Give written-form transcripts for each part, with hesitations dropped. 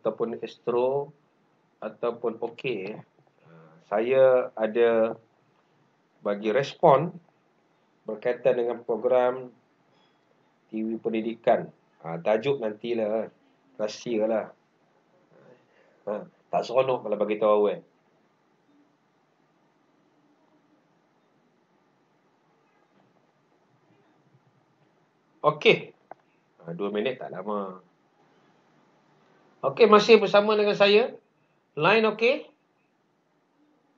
ataupun Astro ataupun okey. Saya ada bagi respon berkaitan dengan program TV pendidikan. Tajuk nantilah, rahsialah. Tak seronok kalau bagi tahu awal. Okey. 2 minit tak lama. Okey, masih bersama dengan saya. Line okey?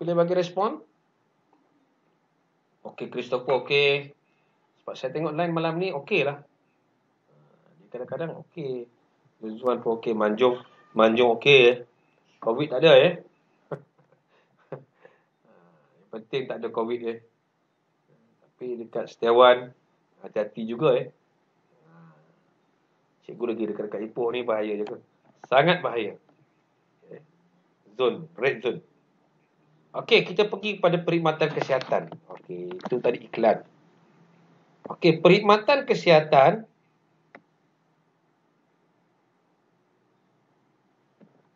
Boleh bagi respon? Okey, Christopher okey. Sebab saya tengok line malam ni okey lah. Kadang-kadang okey. Rizwan pun okey. Manjung okey. Covid tak ada Yang penting tak ada Covid Tapi dekat Setiawan, hati-hati juga Cikgu lagi dekat-dekat Ipoh ni bahaya je ke? Sangat bahaya. Zone, red zone. Okey, kita pergi kepada perkhidmatan kesihatan. Okey, itu tadi iklan. Okey, perkhidmatan kesihatan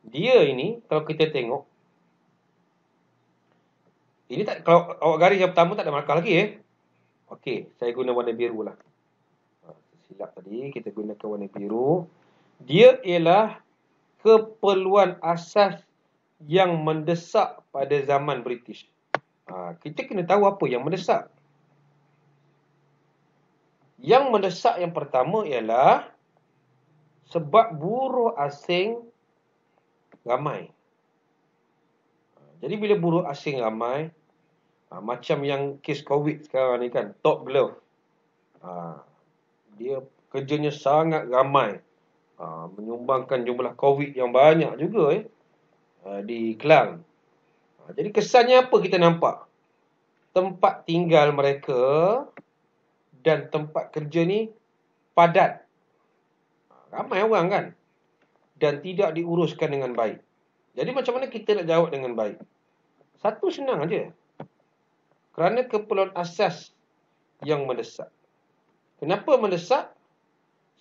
dia ini kalau kita tengok ini tak, kalau awak garis yang pertama tak ada markah lagi Okey, saya guna warna biru lah. Silap tadi, kita gunakan warna biru. Dia ialah keperluan asas yang mendesak pada zaman British. Kita kena tahu apa yang mendesak. Yang mendesak yang pertama ialah sebab buruh asing ramai. Jadi bila buruh asing ramai, macam yang kes Covid sekarang ni kan, Top Glove. Dia kerjanya sangat ramai. Menyumbangkan jumlah Covid yang banyak juga di Kelang. Jadi kesannya apa kita nampak? Tempat tinggal mereka dan tempat kerja ni padat. Ramai orang kan? Dan tidak diuruskan dengan baik. Jadi macam mana kita nak jawab dengan baik? Satu senang aja. Kerana keperluan asas yang mendesak. Kenapa mendesak?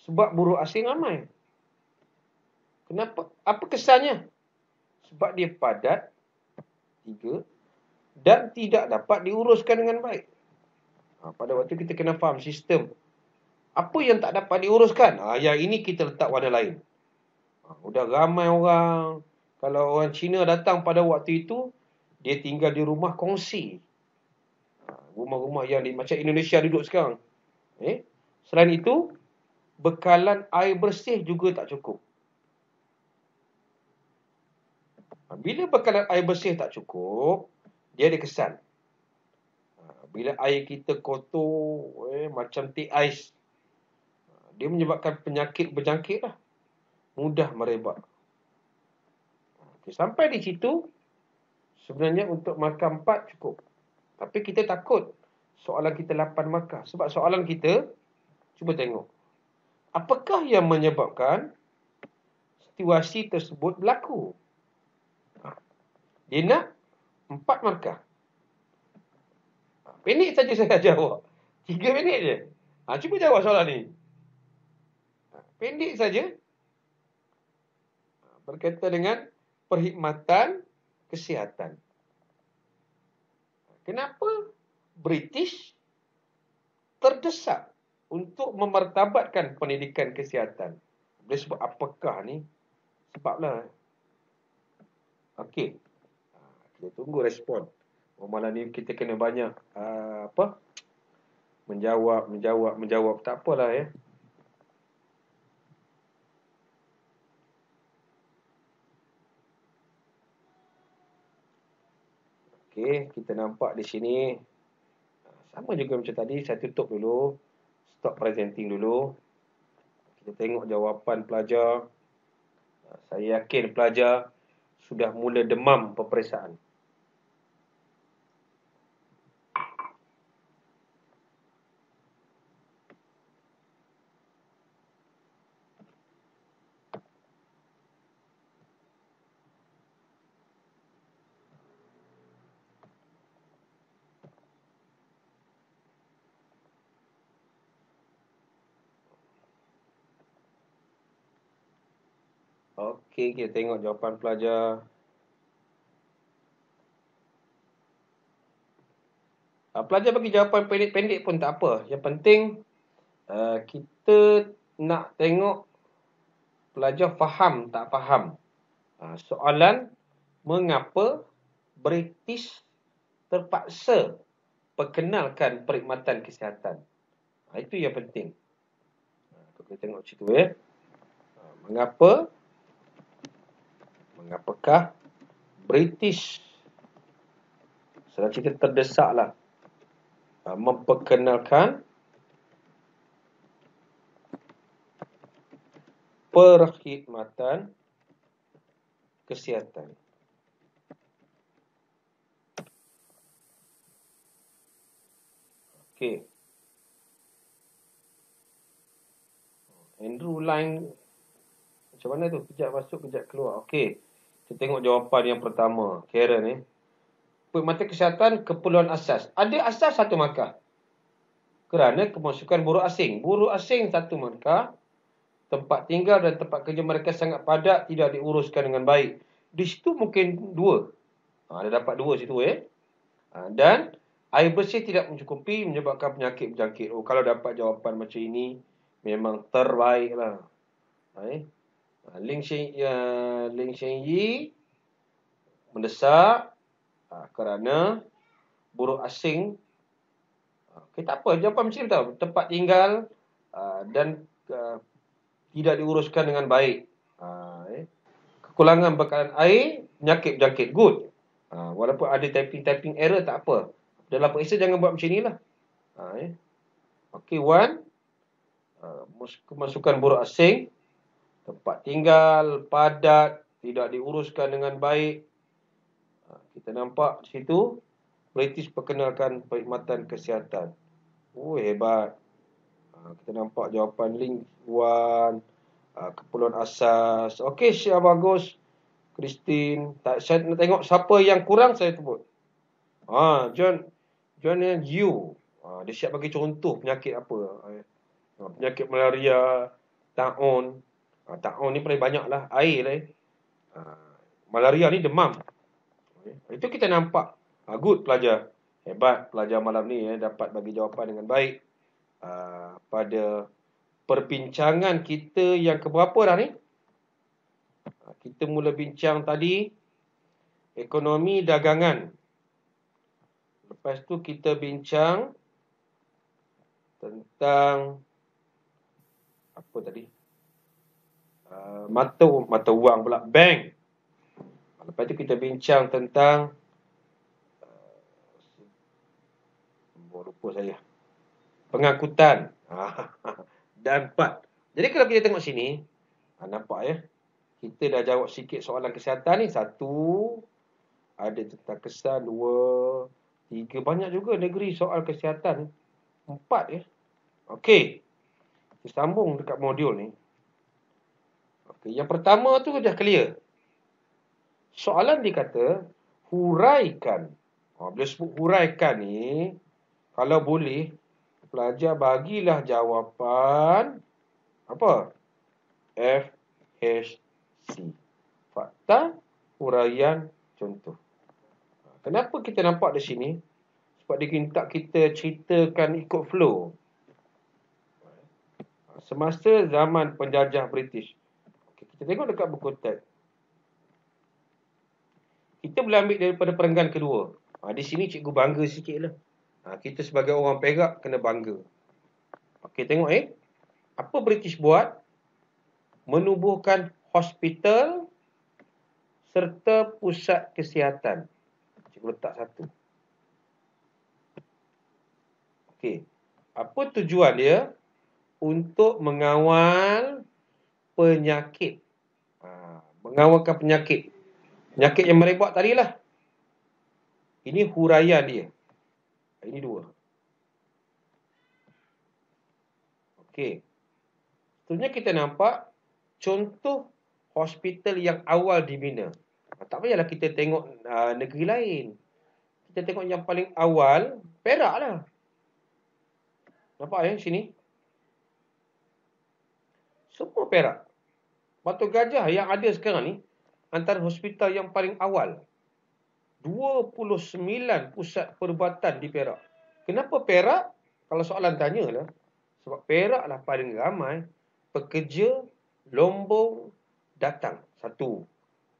Sebab buruh asing ramai. Kenapa? Apa kesannya? Sebab dia padat, 3, dan tidak dapat diuruskan dengan baik. Pada waktu kita kena faham sistem. Apa yang tak dapat diuruskan? Yang ini kita letak warna lain. Udah ramai orang. Kalau orang Cina datang pada waktu itu, dia tinggal di rumah kongsi. Rumah-rumah yang macam Indonesia duduk sekarang. Selain itu, bekalan air bersih juga tak cukup. Bila bekalan air bersih tak cukup, dia ada kesan. Bila air kita kotor, macam teh ais, dia menyebabkan penyakit berjangkit lah. Mudah merebak. Sampai di situ, sebenarnya untuk markah 4 cukup. Tapi kita takut soalan kita 8 markah. Sebab soalan kita, cuba tengok. Apakah yang menyebabkan situasi tersebut berlaku? Dia nak 4 markah. Pendek saja saya ajar awak. 3 minit je. Cuba jawab soalan ni. Pendek saja. Berkaitan dengan perkhidmatan kesihatan. Kenapa British terdesak untuk memartabatkan pendidikan kesihatan? Boleh sebab apakah ni? Sebablah. Okey. Kita tunggu respon. Malam ni kita kena banyak menjawab. Tak apalah Okey, kita nampak di sini. Sama juga macam tadi, saya tutup dulu. Stop presenting dulu. Kita tengok jawapan pelajar. Saya yakin pelajar sudah mula demam peperiksaan. Okey, kita tengok jawapan pelajar. Pelajar bagi jawapan pendek-pendek pun tak apa. Yang penting kita nak tengok pelajar faham tak faham. Soalan, mengapa British terpaksa perkenalkan perkhidmatan kesihatan? Itu yang penting. Kita tengok situ Mengapakah British, sedang cerita terdesaklah, memperkenalkan perkhidmatan kesihatan. Okey. Andrew line macam mana tu? Kejap masuk, kejap keluar. Okey. Kita tengok jawapan yang pertama. Karen perkhidmatan kesihatan keperluan asas. Ada asas satu markah. Kerana kemasukan buruh asing. Buruh asing satu markah. Tempat tinggal dan tempat kerja mereka sangat padat, tidak diuruskan dengan baik. Di situ mungkin 2. Ada dapat 2 situ Dan air bersih tidak mencukupi, menyebabkan penyakit berjangkit. Kalau dapat jawapan macam ini, memang terbaiklah. Ling Shen Yi mendesak kerana buruh asing. Tak apa, jawapan macam ni tahu. Tempat tinggal dan tidak diuruskan dengan baik. Kekurangan bekalan air, penyakit berjangkit. Good. Walaupun ada typing error, tak apa. Dalam periksa jangan buat macam ni lah. Okey, 1. Kemasukan buruh asing, tempat tinggal padat, tidak diuruskan dengan baik. Kita nampak di situ British perkenalkan perkhidmatan kesihatan. Hebat. Kita nampak jawapan link 1, keperluan asas. Okey, Syah bagus. Christine. Saya nak tengok siapa yang kurang, saya sebut. John Yu. Dia siap bagi contoh penyakit apa. Penyakit malaria, taun. Taun ni paling banyak lah. Air lah. Malaria ni demam. Itu kita nampak. Good pelajar. Hebat pelajar malam ni dapat bagi jawapan dengan baik. Pada perbincangan kita yang keberapa dah ni? Kita mula bincang tadi ekonomi dagangan. Lepas tu kita bincang tentang apa tadi? Mata wang pula, bank. Lepas tu kita bincang tentang lupa saya. Pengangkutan. Dan 4. Jadi kalau kita tengok sini, nampak kita dah jawab sikit soalan kesihatan ni. 1, ada tentang kesan. 2, 3, banyak juga negeri soal kesihatan. 4 Okey. Kita sambung dekat modul ni. Okey, yang pertama tu dah clear. Soalan dikata huraikan. Bila sebut huraikan ni, kalau boleh pelajar bagilah jawapan apa? FHC. Fakta huraian contoh. Kenapa kita nampak di sini? Sebab dia minta kita ceritakan ikut flow. Semasa zaman penjajah British. Kita tengok dekat buku teks. Kita boleh ambil daripada perenggan kedua. Di sini cikgu bangga sikit lah. Kita sebagai orang Perak kena bangga. Okey, tengok apa British buat? Menubuhkan hospital serta pusat kesihatan. Cikgu letak 1. Okey. Apa tujuan dia? Untuk mengawal penyakit. Mengawalkan penyakit. Penyakit yang merebak tadilah. Ini huraian dia. Ini 2. Okey. Seterusnya kita nampak contoh hospital yang awal dibina. Tak payahlah kita tengok negeri lain. Kita tengok yang paling awal, Perak lah. Nampak sini? Semua Perak. Batu Gajah yang ada sekarang ni antara hospital yang paling awal. 29 pusat perubatan di Perak. Kenapa Perak? Kalau soalan tanyalah. Sebab Perak lah paling ramai pekerja Lombong datang. 1.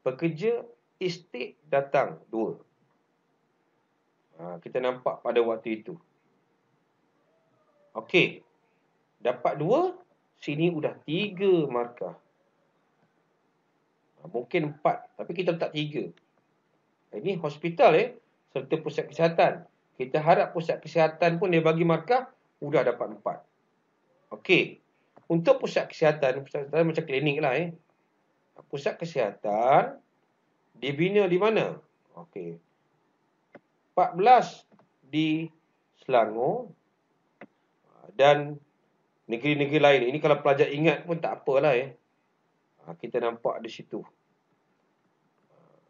Pekerja estate datang. 2. Kita nampak pada waktu itu. Okey. Dapat 2. Sini sudah 3 markah. Mungkin 4. Tapi kita letak 3. Ini hospital serta pusat kesihatan. Kita harap pusat kesihatan pun dia bagi markah, sudah dapat 4. Okey. Untuk pusat kesihatan macam klinik lah. Pusat kesihatan dibina di mana? Okey. 14 di Selangor dan negeri-negeri lain. Ini kalau pelajar ingat pun tak apalah. Kita nampak di situ.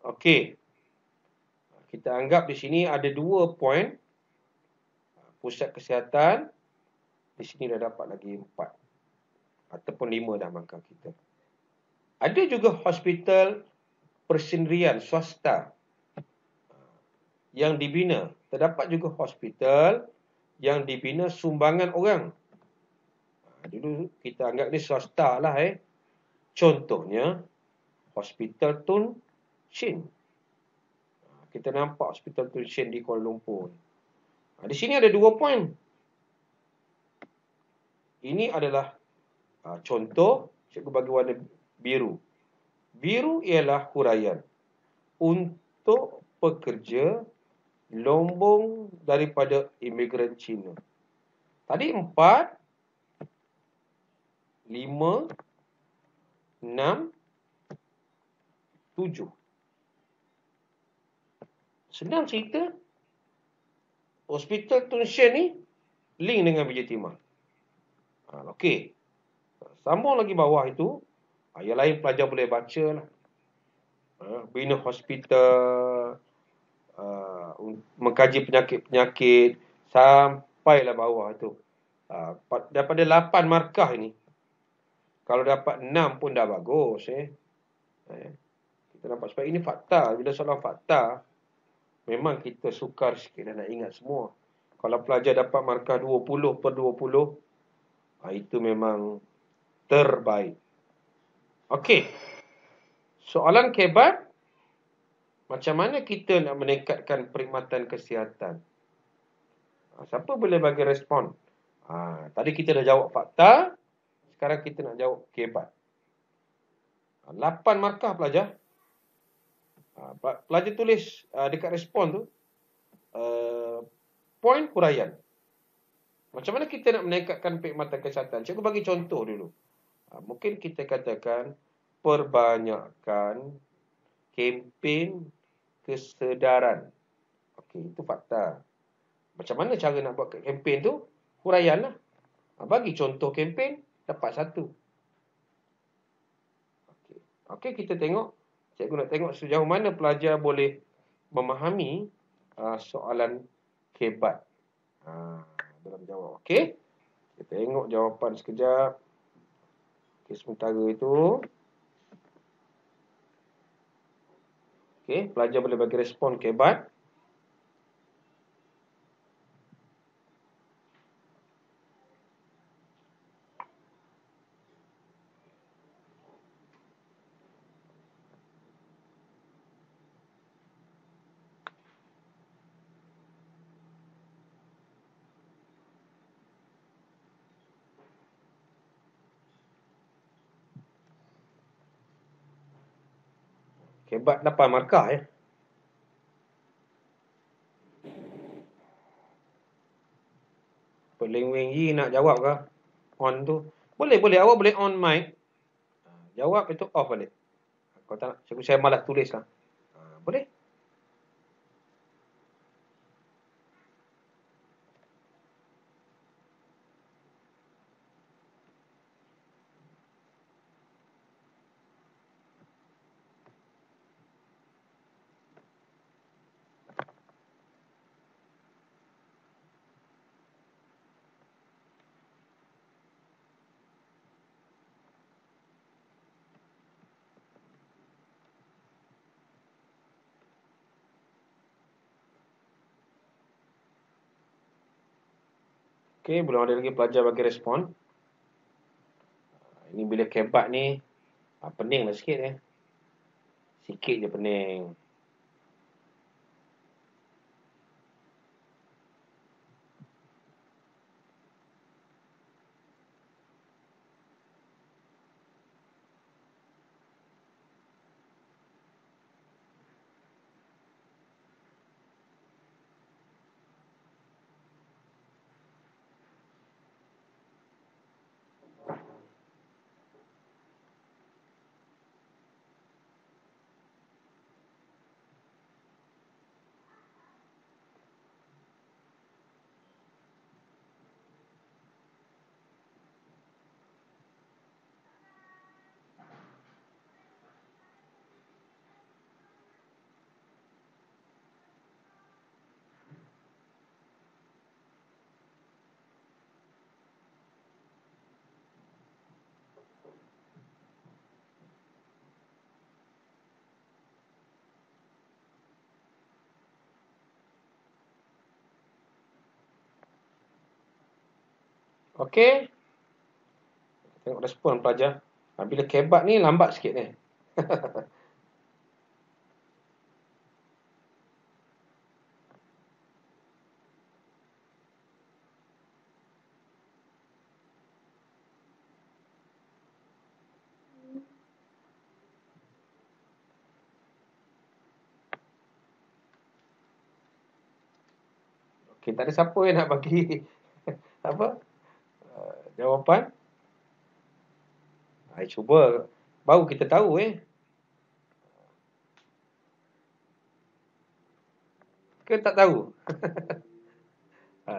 Okey. Kita anggap di sini ada 2 poin. Pusat kesihatan. Di sini dah dapat lagi 4. Ataupun 5 dah markah kita. Ada juga hospital persendirian swasta yang dibina. Terdapat juga hospital yang dibina sumbangan orang. Dulu kita anggap ni swasta lah. Contohnya, Hospital Tun Shin. Kita nampak Hospital Tun Shin di Kuala Lumpur. Di sini ada 2 poin. Ini adalah contoh, cikgu bagi warna biru. Biru ialah huraian untuk pekerja Lombong daripada imigran Cina. Tadi 4, 5, 6, 7. Senang cerita, Hospital Tun Shin ni link dengan Bijaya Timah. Okey. Sambung lagi bawah itu, yang lain pelajar boleh baca lah. Bina hospital, mengkaji penyakit-penyakit, sampailah bawah tu. Daripada 8 markah ini, kalau dapat 6 pun dah bagus. Kita nampak sebab ini fakta. Bila soalan fakta, memang kita sukar sikit dan nak ingat semua. Kalau pelajar dapat markah 20/20, itu memang terbaik. Okey. Soalan kebat, macam mana kita nak meningkatkan perkhidmatan kesihatan? Siapa boleh bagi respon? Tadi kita dah jawab fakta, sekarang kita nak jawab kebat. 8 markah pelajar. Pelajar tulis dekat respon tu, poin huraian. Macam mana kita nak meningkatkan perkhidmatan kesihatan? Cikgu bagi contoh dulu. Mungkin kita katakan perbanyakkan kempen kesedaran. Okey, itu fakta. Macam mana cara nak buat kempen tu? Huraian lah. Bagi contoh kempen, dapat 1. Okey, kita tengok. Cikgu nak tengok sejauh mana pelajar boleh memahami soalan kebat dalam jawab. Okey, kita tengok jawapan sekejap. Okey, sementara itu. Okey, pelajar boleh bagi respon kebat. Kebat 8 markah Leng Weng Yi nak jawab ke? On tu. Boleh. Awak boleh on mic. Jawab itu off balik. Kalau tak nak, cikgu saya malas tulis lah. Boleh? Okey, belum ada lagi pelajar bagi respon. Ini bila kebat ni, pening lah sikit ya. Sikit je pening. Okey. Tengok respon pelajar. Bila kebat ni lambat sikit ni. Okey, tak ada siapa yang nak bagi apa? Jawapan. Cuba. Baru kita tahu Ke tak tahu?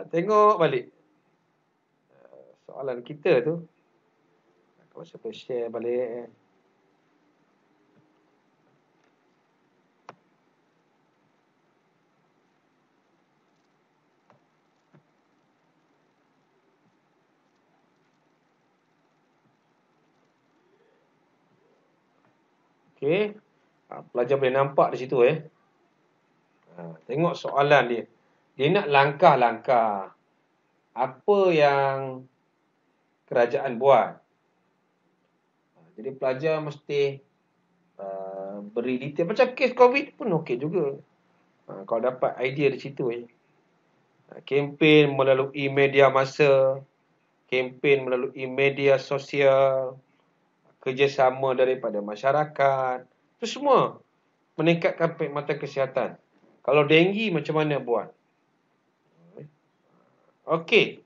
Tengok balik. Soalan kita tu. Kalau siapa share balik. Okey. Pelajar boleh nampak di situ Tengok soalan dia. Dia nak langkah-langkah. Apa yang kerajaan buat. Jadi pelajar mesti beri detail. Macam kes COVID pun okey juga. Kalau dapat idea di situ kempen melalui media massa, kempen melalui media sosial, kerjasama daripada masyarakat. Itu semua meningkatkan perkhidmatan kesihatan. Kalau denggi macam mana buat? Okey.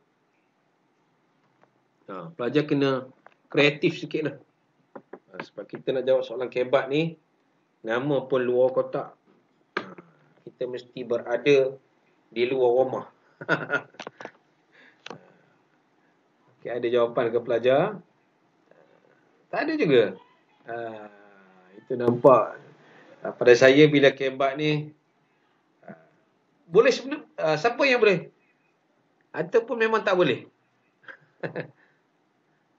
Pelajar kena kreatif sikit lah. Sebab kita nak jawab soalan kebat ni, nama pun luar kotak. Kita mesti berada di luar rumah. Okey, ada jawapan ke pelajar? Tak ada juga. Itu nampak. Pada saya bila kebat ni, boleh sebenarnya, siapa yang boleh? Ataupun memang tak boleh?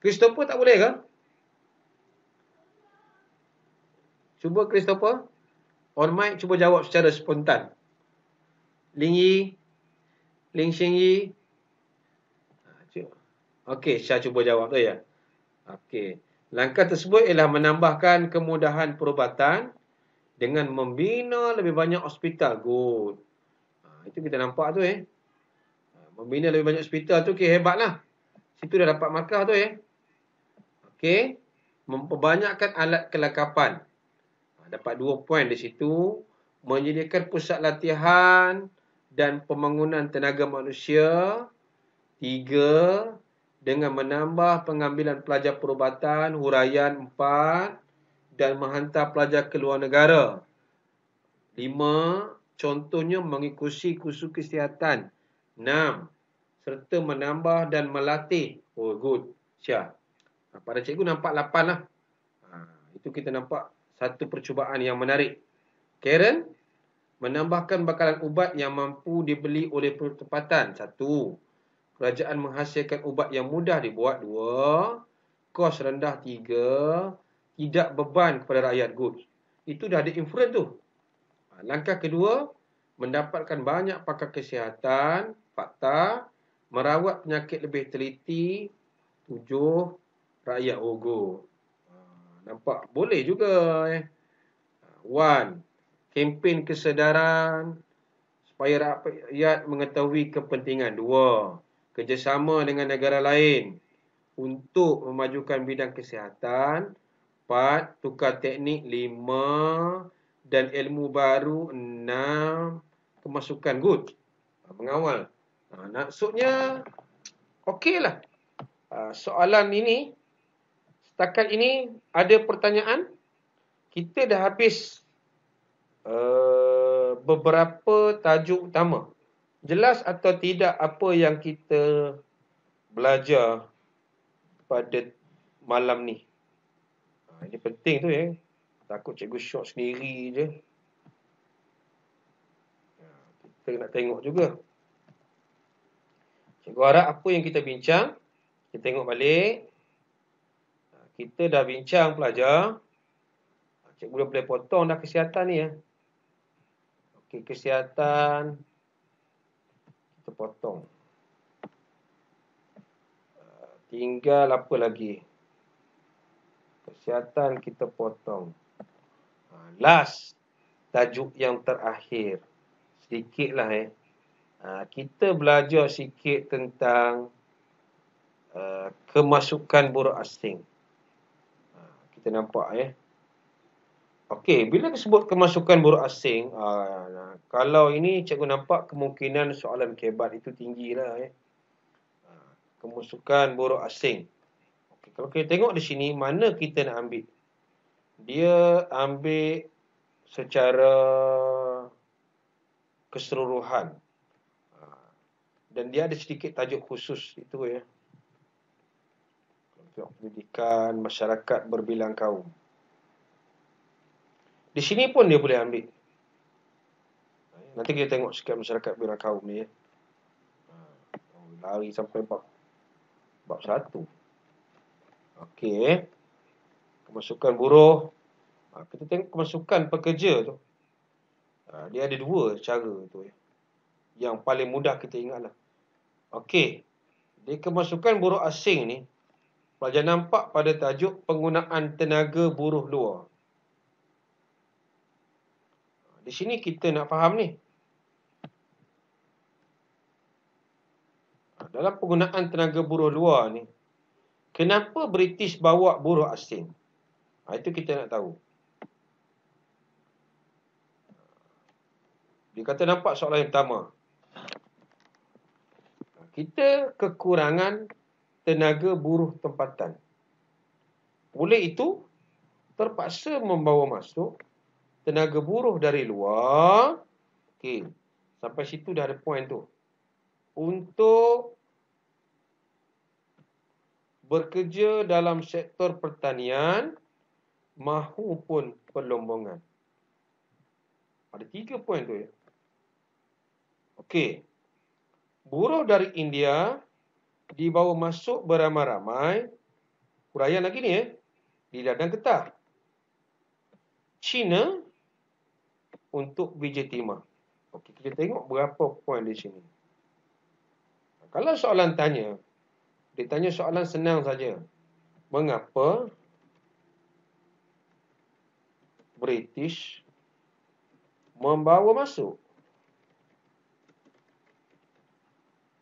Christopher tak boleh ke? Cuba Christopher. On mic, cuba jawab secara spontan. Ling Yi. Ling Xing Yi. Okey, Syah cuba jawab tu ya. Okey. Langkah tersebut ialah menambahkan kemudahan perubatan dengan membina lebih banyak hospital. Good. Itu kita nampak tu Membina lebih banyak hospital tu hebatlah. Situ dah dapat markah tu Okey. Memperbanyakkan alat kelengkapan. Dapat 2 poin di situ. Menyediakan pusat latihan dan pembangunan tenaga manusia. 3. Dengan menambah pengambilan pelajar perubatan. Huraian 4. Dan menghantar pelajar ke luar negara. 5. Contohnya mengikuti kursus kesihatan. 6. Serta menambah dan melatih. Oh, good. Syah. Pada cikgu nampak 8 lah. Itu kita nampak satu percubaan yang menarik. Karen, menambahkan bakalan ubat yang mampu dibeli oleh pertempatan. 1. Kerajaan menghasilkan ubat yang mudah dibuat. 2. Kos rendah. 3. Tidak beban kepada rakyat. Good. Itu dah ada influence tu. Langkah kedua, mendapatkan banyak pakar kesihatan. Fakta. Merawat penyakit lebih teliti, 7 rakyat Ogo. Nampak? Boleh juga. One, kempen kesedaran supaya rakyat mengetahui kepentingan. 2, kerjasama dengan negara lain untuk memajukan bidang kesihatan. 4, tukar teknik. 5, dan ilmu baru. 6, kemasukan. Good. Mengawal. Maksudnya, okeylah. Soalan ini, setakat ini ada pertanyaan. Kita dah habis beberapa tajuk utama. Jelas atau tidak apa yang kita belajar pada malam ni? Ini penting tu ya. Takut cikgu syok sendiri je. Kita nak tengok juga. Cikgu harap apa yang kita bincang, kita tengok balik. Kita dah bincang pelajar. Cikgu dah boleh potong dah kesihatan ni ya. Okey, kesihatan kita potong. Tinggal apa lagi? Kesihatan kita potong. Last, tajuk yang terakhir. Sedikitlah kita belajar sikit tentang kemasukan buruh asing. Kita nampak Okey, bila disebut kemasukan buruh asing, kalau ini cikgu nampak kemungkinan soalan kebat itu tinggilah kemasukan buruh asing. Okey, kalau kita tengok di sini, mana kita nak ambil? Dia ambil secara keseluruhan. Dan dia ada sedikit tajuk khusus itu pendidikan masyarakat berbilang kaum. Di sini pun dia boleh ambil. Nanti kita tengok sikit masyarakat berbilang kaum ni lari sampai bab 1. Okey. Kemasukan buruh. Kita tengok kemasukan pekerja tu. Dia ada 2 cara tu Yang paling mudah kita ingatlah. Okey. Di kemasukan buruh asing ni, pelajar nampak pada tajuk penggunaan tenaga buruh luar. Di sini kita nak faham ni. Dalam penggunaan tenaga buruh luar ni, kenapa British bawa buruh asing? Itu kita nak tahu. Dia kata nampak soalan yang pertama. Kita kekurangan tenaga buruh tempatan. Oleh itu, terpaksa membawa masuk tenaga buruh dari luar. Okey, sampai situ dah ada poin tu. Untuk bekerja dalam sektor pertanian mahupun perlombongan. Ada 3 poin tu Okey. Buruh dari India dibawa masuk beramai-ramai. Huraian lagi ni di ladang getah. China untuk biji timah. Okey, kita tengok berapa poin di sini. Kalau soalan tanya, dia tanya soalan senang saja. Mengapa British membawa masuk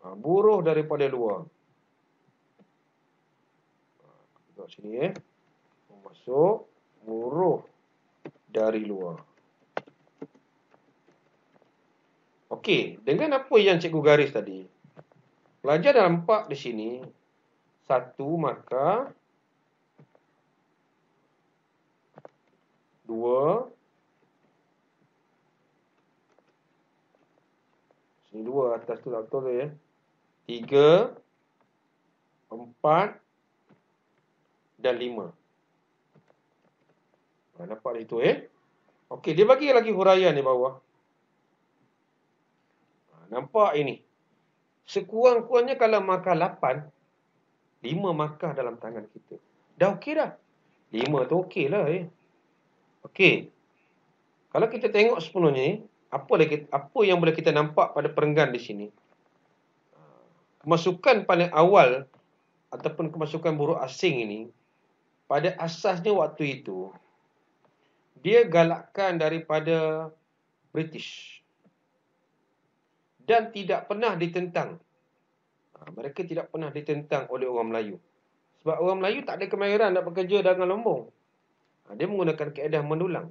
buruh daripada luar? Tengok sini masuk buruh dari luar. Okey, dengan apa yang cikgu garis tadi, pelajar dah nampak di sini 1 markah, 2, sini 2 atas tu tak betul 3, 4 dan 5. Nampak di situ Okey, dia bagi lagi huraian di bawah. Nampak ini. Sekurang-kurangnya kalau markah 8, 5 markah dalam tangan kita. Dah okey dah. 5 tu okey lah Okey. Kalau kita tengok sepenuhnya apa yang boleh kita nampak pada perenggan di sini? kemasukan paling awal ataupun kemasukan buruh asing ini, pada asasnya waktu itu, dia galakkan daripada British dan tidak pernah ditentang. Mereka tidak pernah ditentang oleh orang Melayu. Sebab orang Melayu tak ada kemahiran nak bekerja dagang lombong. Dia menggunakan kaedah mendulang.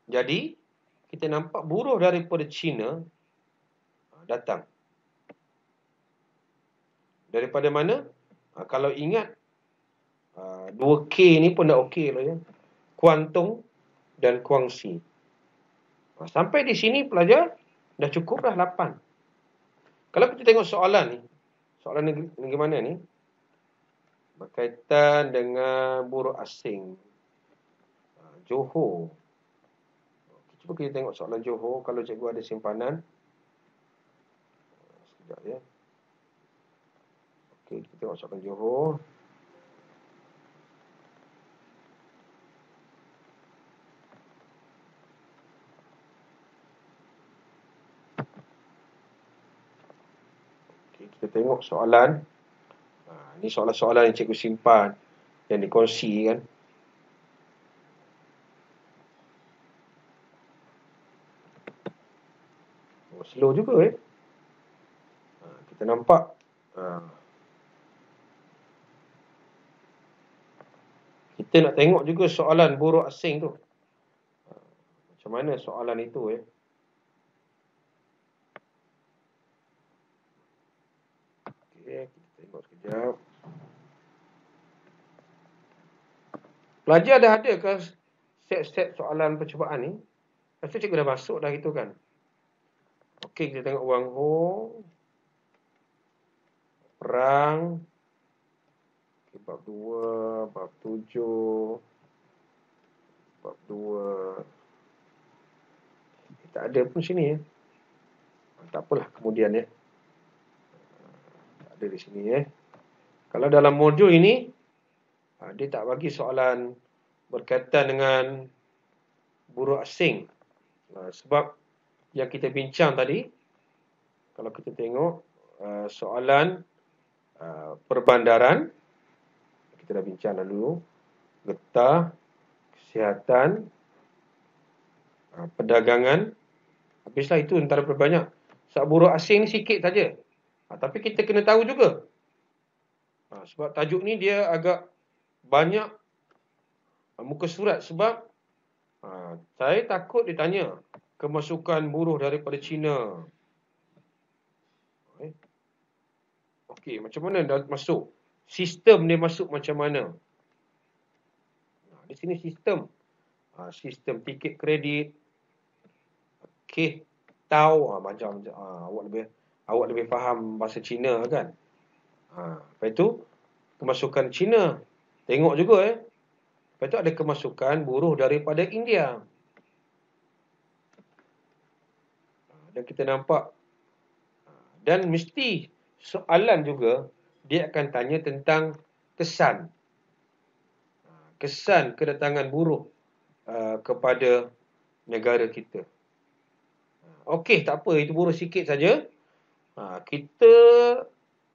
Jadi, kita nampak buruh daripada China datang. Daripada mana? Kalau ingat, 2K ni pun dah okey lah ya. Kuantung dan Guangxi. Sampai di sini pelajar, dah cukup dah 8. Kalau kita tengok soalan ni, soalan negeri mana ni? Berkaitan dengan buruh asing. Johor. Cuba kita tengok soalan Johor. Kalau cikgu ada simpanan. Sekejap ya. Okey, kita tengok soalan Johor. Okey, kita tengok soalan. Ini soalan-soalan yang cikgu simpan, yang dikongsi kan. Slow juga kita nampak kita nak tengok juga soalan buruh asing tu. Macam mana soalan itu Okey, kita tengok sekejap. Pelajar dah ada ke set-set soalan percubaan ni? Rasa cikgu dah masuk dah gitu kan. Okey, kita tengok Wang Ho. Perang. Okay, bab 2, bab 7. Bab 2. Tak ada pun sini Tak apalah kemudian Tak ada di sini Kalau dalam modul ini, dia tak bagi soalan berkaitan dengan buruh asing. Sebab yang kita bincang tadi, kalau kita tengok soalan perbandaran, kita dah bincang dulu, getah, kesihatan, perdagangan. Habislah itu antara berbanyak. Sebab buruh asing ni sikit saja. Tapi kita kena tahu juga. Sebab tajuk ni dia agak banyak muka surat. Sebab saya takut ditanya kemasukan buruh daripada China. Okey, macam mana dah masuk? Sistem dia masuk macam mana? Di sini sistem. Sistem tiket kredit. Okey, tahu macam awak lebih faham bahasa Cina kan? Lepas tu kemasukan Cina. Tengok juga Lepas tu ada kemasukan buruh daripada India. Dan kita nampak. Dan mesti soalan juga, dia akan tanya tentang kesan. Kesan kedatangan buruh kepada negara kita. Okey, tak apa. Itu buruh sikit saja. Kita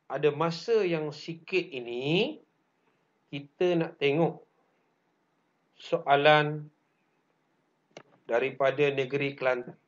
ada masa yang sikit ini, kita nak tengok soalan daripada negeri Kelantan.